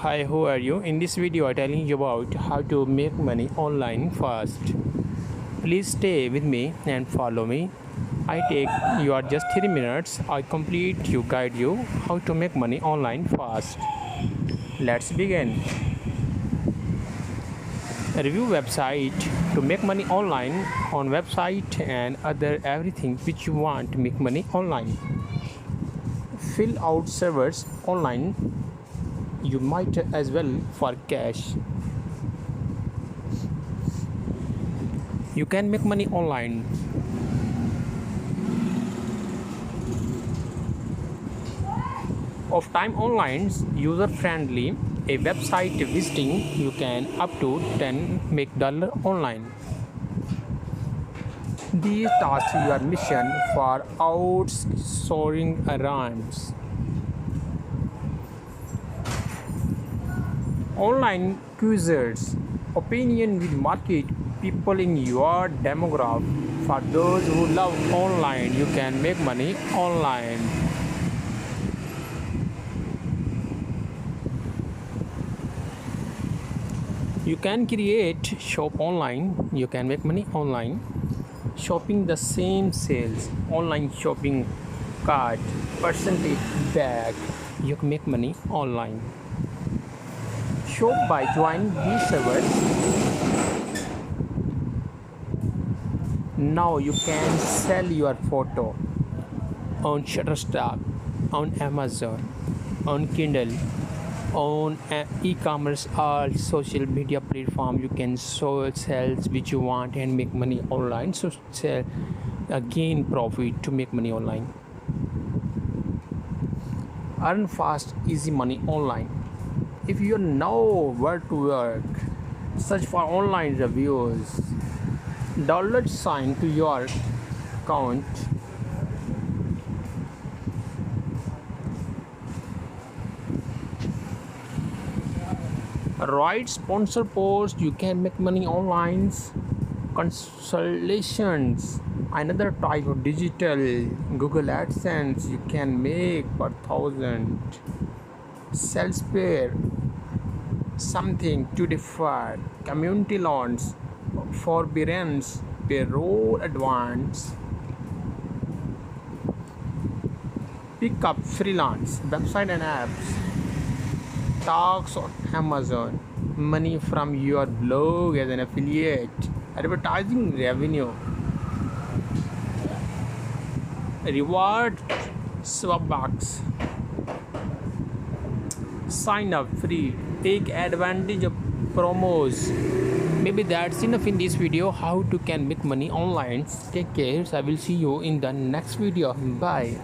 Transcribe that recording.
Hi, how are you? In this video, I'm telling you about how to make money online fast. Please stay with me and follow me. I take you are just 3 minutes. I complete you guide you how to make money online fast. Let's begin. Review website to make money online on website and other everything which you want to make money online. Fill out servers online. You might as well for cash. You can make money online. Of time online, user friendly. A website visiting you can up to 10 make dollar online. These tasks your mission for outsourcing errands. Online quizzes, opinion will market people in your demographic. For those who love online, you can make money online. You can create shop online. You can make money online. Shopping the same sales, online shopping cart, percentage back. You can make money online. Shop by joining these servers. Now you can sell your photo on Shutterstock, on Amazon, on Kindle, on e-commerce, all social media platform. You can sell which you want and make money online. So sell, gain profit to make money online. Earn fast, easy money online. If you know where to work, search for online reviews. $sign to your account. Write sponsor post. You can make money online. Consultations, another type of digital. Google AdSense, you can make per thousand. Sales pair, something to defer. Community loans, forbearance, payroll advance. Pick up freelance, website and apps. Talks on Amazon, money from your blog as an affiliate. Advertising revenue. Reward swapbacks. Sign up free. Take advantage of promos. Maybe that's enough in this video how to can make money online. Take care. I will see you in the next video. Bye.